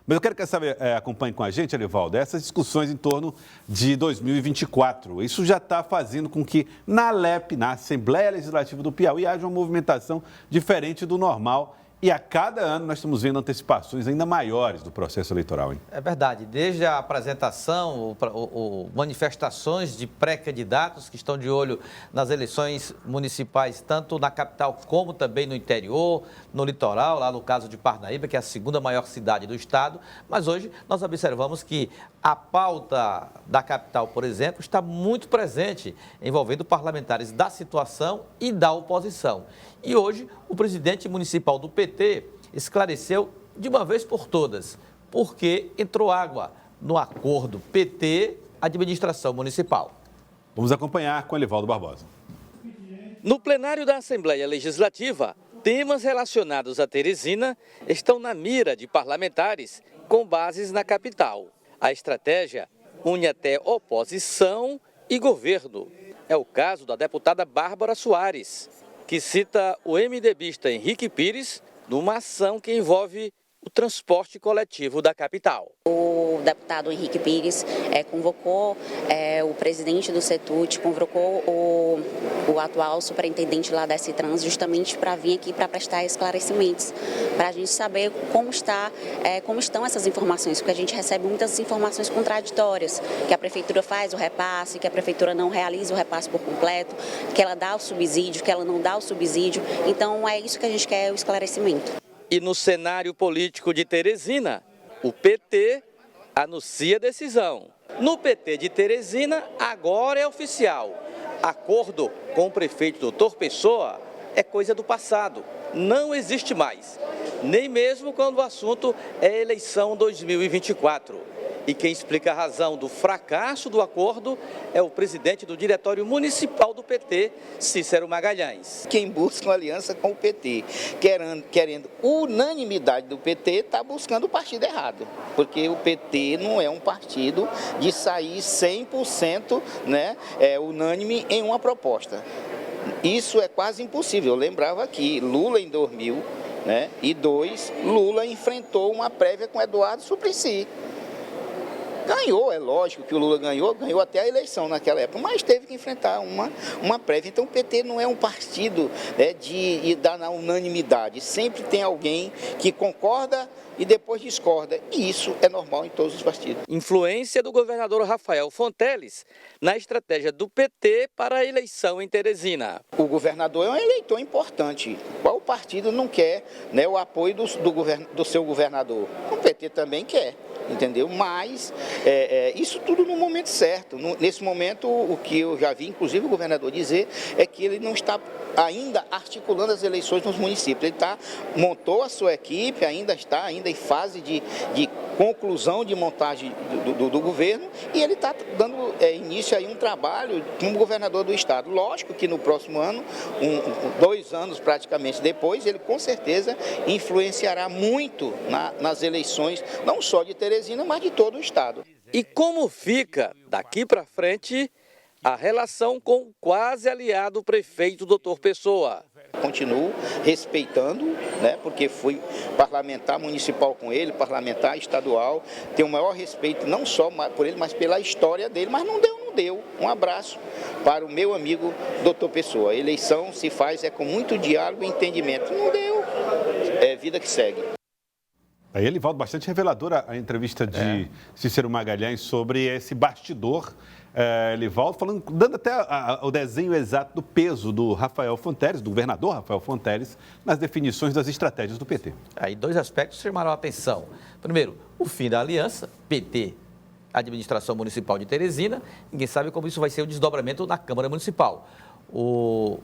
Mas eu quero que você acompanhe com a gente, Elivaldo, essas discussões em torno de 2024. Isso já está fazendo com que na ALEP, na Assembleia Legislativa do Piauí, haja uma movimentação diferente do normal. E a cada ano nós estamos vendo antecipações ainda maiores do processo eleitoral, hein? É verdade. Desde a apresentação, manifestações de pré-candidatos que estão de olho nas eleições municipais, tanto na capital como também no interior, no litoral, lá no caso de Parnaíba, que é a segunda maior cidade do estado. Mas hoje nós observamos que a pauta da capital, por exemplo, está muito presente, envolvendo parlamentares da situação e da oposição. E hoje o presidente municipal do PT esclareceu de uma vez por todas por que entrou água no acordo PT-administração municipal. Vamos acompanhar com Elivaldo Barbosa. No plenário da Assembleia Legislativa, temas relacionados a Teresina estão na mira de parlamentares com bases na capital. A estratégia une até oposição e governo. É o caso da deputada Bárbara Soares, que cita o MDBista Henrique Pires numa ação que envolve o transporte coletivo da capital. O deputado Henrique Pires convocou o presidente do CETUT, convocou o atual superintendente lá da SCTrans justamente para vir aqui para prestar esclarecimentos, para a gente saber como estão essas informações, porque a gente recebe muitas informações contraditórias, que a prefeitura faz o repasse, que a prefeitura não realiza o repasse por completo, que ela dá o subsídio, que ela não dá o subsídio. Então é isso que a gente quer, o esclarecimento. E no cenário político de Teresina, o PT anuncia decisão. No PT de Teresina, agora é oficial. Acordo com o prefeito Dr. Pessoa é coisa do passado, não existe mais. Nem mesmo quando o assunto é eleição 2024. E quem explica a razão do fracasso do acordo é o presidente do Diretório Municipal do PT, Cícero Magalhães. Quem busca uma aliança com o PT, querendo unanimidade do PT, está buscando o partido errado. Porque o PT não é um partido de sair 100% unânime em uma proposta. Isso é quase impossível. Eu lembrava que Lula em 2002, Lula enfrentou uma prévia com Eduardo Suplicy. Ganhou, é lógico que o Lula ganhou até a eleição naquela época, mas teve que enfrentar uma prévia. Então o PT não é um partido de dar na unanimidade, sempre tem alguém que concorda e depois discorda, e isso é normal em todos os partidos. Influência do governador Rafael Fonteles na estratégia do PT para a eleição em Teresina. O governador é um eleitor importante. Qual partido não quer o apoio do seu governador? O PT também quer. Entendeu? Mas isso tudo no momento certo. Nesse momento, o que eu já vi, inclusive, o governador dizer é que ele não está ainda articulando as eleições nos municípios. Ele montou a sua equipe, ainda está em fase de conclusão de montagem do governo, e ele está dando início a um trabalho como governador do estado. Lógico que no próximo ano, 2 anos praticamente depois, ele com certeza influenciará muito nas eleições, não só de Teresina, mas de todo o estado. E como fica daqui para frente a relação com o quase aliado prefeito Dr. Pessoa? Continuo respeitando, porque fui parlamentar municipal com ele, parlamentar estadual, tenho o maior respeito não só por ele, mas pela história dele, mas não deu. Um abraço para o meu amigo Dr. Pessoa. A eleição se faz com muito diálogo e entendimento. Não deu, é vida que segue. Aí, Elivaldo, bastante reveladora a entrevista de Cícero Magalhães sobre esse bastidor. Elivaldo, dando até o desenho exato do peso do Rafael Fonteles, do governador Rafael Fonteles, nas definições das estratégias do PT. Aí 2 aspectos chamaram a atenção. Primeiro, o fim da aliança PT, administração municipal de Teresina. Ninguém sabe como isso vai ser o desdobramento na Câmara Municipal. O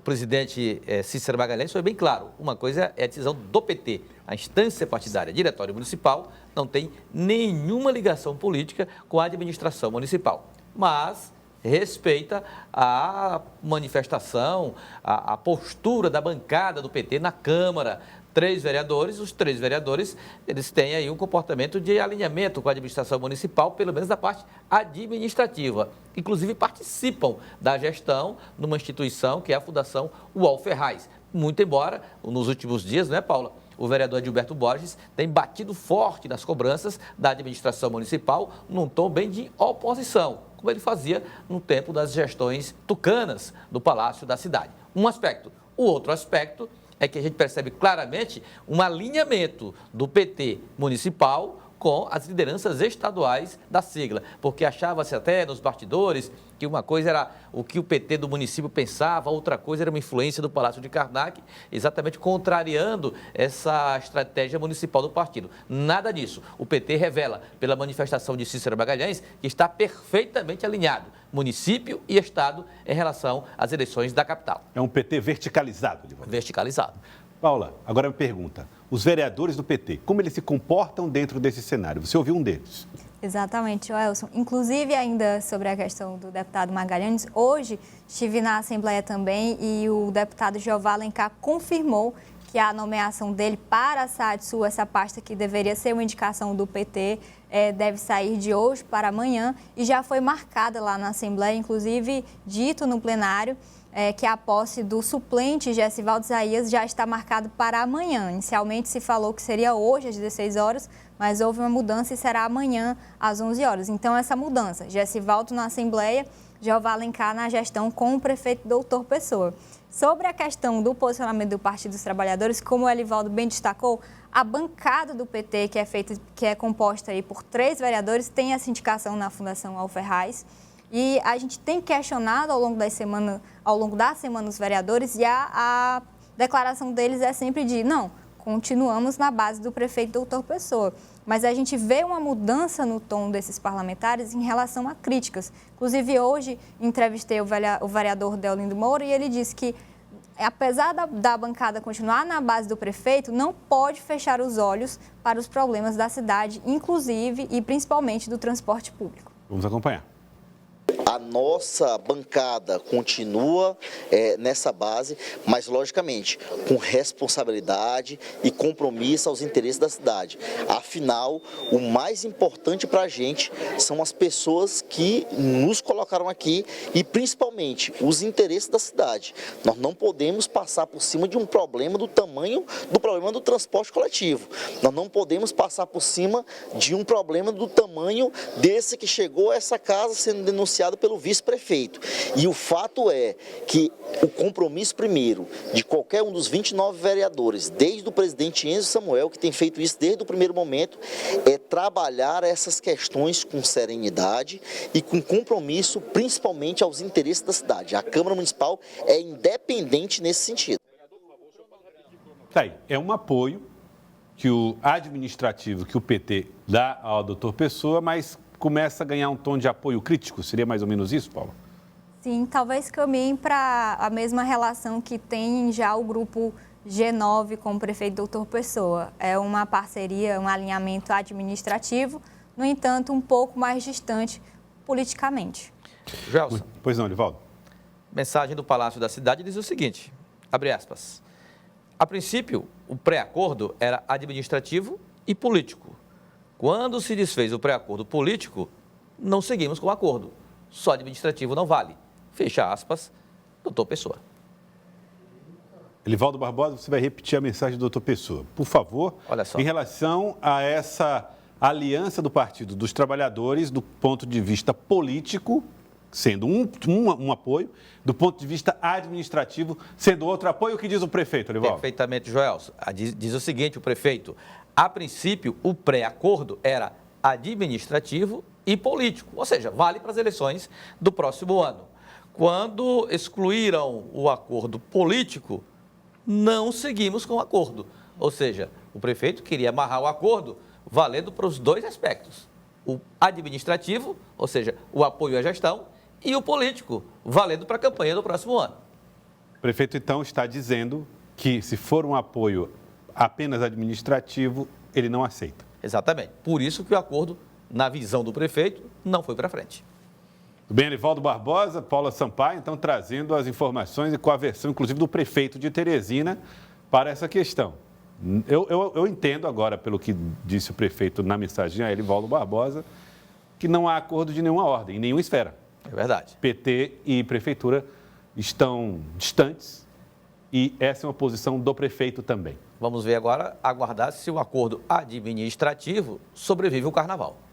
presidente Cícero Magalhães foi bem claro. Uma coisa é a decisão do PT. A instância partidária, Diretório Municipal, não tem nenhuma ligação política com a administração municipal. Mas respeita a manifestação, a postura da bancada do PT na Câmara. 3 vereadores, os 3 vereadores, eles têm aí um comportamento de alinhamento com a administração municipal, pelo menos da parte administrativa. Inclusive participam da gestão numa instituição que é a Fundação UOL Ferraz. Muito embora, nos últimos dias, Paula, o vereador Gilberto Borges tem batido forte nas cobranças da administração municipal num tom bem de oposição, como ele fazia no tempo das gestões tucanas do Palácio da Cidade. Um aspecto. O outro aspecto é que a gente percebe claramente um alinhamento do PT municipal com as lideranças estaduais da sigla, porque achava-se até nos bastidores que uma coisa era o que o PT do município pensava, outra coisa era uma influência do Palácio de Karnak, exatamente contrariando essa estratégia municipal do partido. Nada disso. O PT revela, pela manifestação de Cícero Magalhães, que está perfeitamente alinhado, município e Estado, em relação às eleições da capital. É um PT verticalizado, Livaldo. Verticalizado. Paula, agora me pergunta, os vereadores do PT, como eles se comportam dentro desse cenário? Você ouviu um deles? Exatamente, Joelson. Inclusive, ainda sobre a questão do deputado Magalhães, hoje estive na Assembleia também e o deputado Jeová Alencar confirmou que a nomeação dele para a SADSU, essa pasta que deveria ser uma indicação do PT, deve sair de hoje para amanhã e já foi marcada lá na Assembleia, inclusive dito no plenário, que a posse do suplente Gessivaldo Isaías já está marcado para amanhã. Inicialmente se falou que seria hoje às 16 horas, mas houve uma mudança e será amanhã às 11 horas. Então, essa mudança, Gessivaldo na Assembleia, Jeová Alencar na gestão com o prefeito Doutor Pessoa. Sobre a questão do posicionamento do Partido dos Trabalhadores, como o Elivaldo bem destacou, a bancada do PT, que é composta aí por 3 vereadores, tem essa indicação na Fundação Alferraz. E a gente tem questionado ao longo da semana os vereadores e a declaração deles é sempre de não, continuamos na base do prefeito Doutor Pessoa. Mas a gente vê uma mudança no tom desses parlamentares em relação a críticas. Inclusive, hoje, entrevistei o vereador Deolindo Moura e ele disse que, apesar da bancada continuar na base do prefeito, não pode fechar os olhos para os problemas da cidade, inclusive e principalmente do transporte público. Vamos acompanhar. A nossa bancada continua nessa base, mas logicamente com responsabilidade e compromisso aos interesses da cidade. Afinal, o mais importante para a gente são as pessoas que nos colocaram aqui e principalmente os interesses da cidade. Nós não podemos passar por cima de um problema do tamanho do problema do transporte coletivo. Nós não podemos passar por cima de um problema do tamanho desse que chegou a essa casa sendo denunciado pelo vice-prefeito. E o fato é que o compromisso primeiro de qualquer um dos 29 vereadores, desde o presidente Enzo Samuel, que tem feito isso desde o primeiro momento, é trabalhar essas questões com serenidade e com compromisso, principalmente aos interesses da cidade. A Câmara Municipal é independente nesse sentido. Tá aí, é um apoio que o administrativo, que o PT dá ao doutor Pessoa, mas começa a ganhar um tom de apoio crítico? Seria mais ou menos isso, Paula? Sim, talvez caminhe para a mesma relação que tem já o grupo G9 com o prefeito Doutor Pessoa. É uma parceria, um alinhamento administrativo, no entanto, um pouco mais distante politicamente. Gelson. Pois não, Livaldo. Mensagem do Palácio da Cidade diz o seguinte, abre aspas, a princípio, o pré-acordo era administrativo e político. Quando se desfez o pré-acordo político, não seguimos com o acordo. Só administrativo não vale. Fecha aspas, doutor Pessoa. Elivaldo Barbosa, você vai repetir a mensagem do doutor Pessoa. Por favor, olha só, em relação a essa aliança do Partido dos Trabalhadores, do ponto de vista político, sendo um apoio, do ponto de vista administrativo, sendo outro apoio, o que diz o prefeito, Elivaldo? Perfeitamente, Joelson. Diz o seguinte, o prefeito, a princípio, o pré-acordo era administrativo e político, ou seja, vale para as eleições do próximo ano. Quando excluíram o acordo político, não seguimos com o acordo. Ou seja, o prefeito queria amarrar o acordo valendo para os 2 aspectos. O administrativo, ou seja, o apoio à gestão, e o político, valendo para a campanha do próximo ano. O prefeito, então, está dizendo que, se for um apoio apenas administrativo, ele não aceita. Exatamente. Por isso que o acordo, na visão do prefeito, não foi para frente. Tudo bem, Elivaldo Barbosa, Paula Sampaio, então, trazendo as informações e com a versão, inclusive, do prefeito de Teresina para essa questão. Eu entendo agora, pelo que disse o prefeito na mensagem a Elivaldo Barbosa, que não há acordo de nenhuma ordem, em nenhuma esfera. É verdade. PT e prefeitura estão distantes e essa é uma posição do prefeito também. Vamos ver agora, aguardar se o acordo administrativo sobrevive ao carnaval.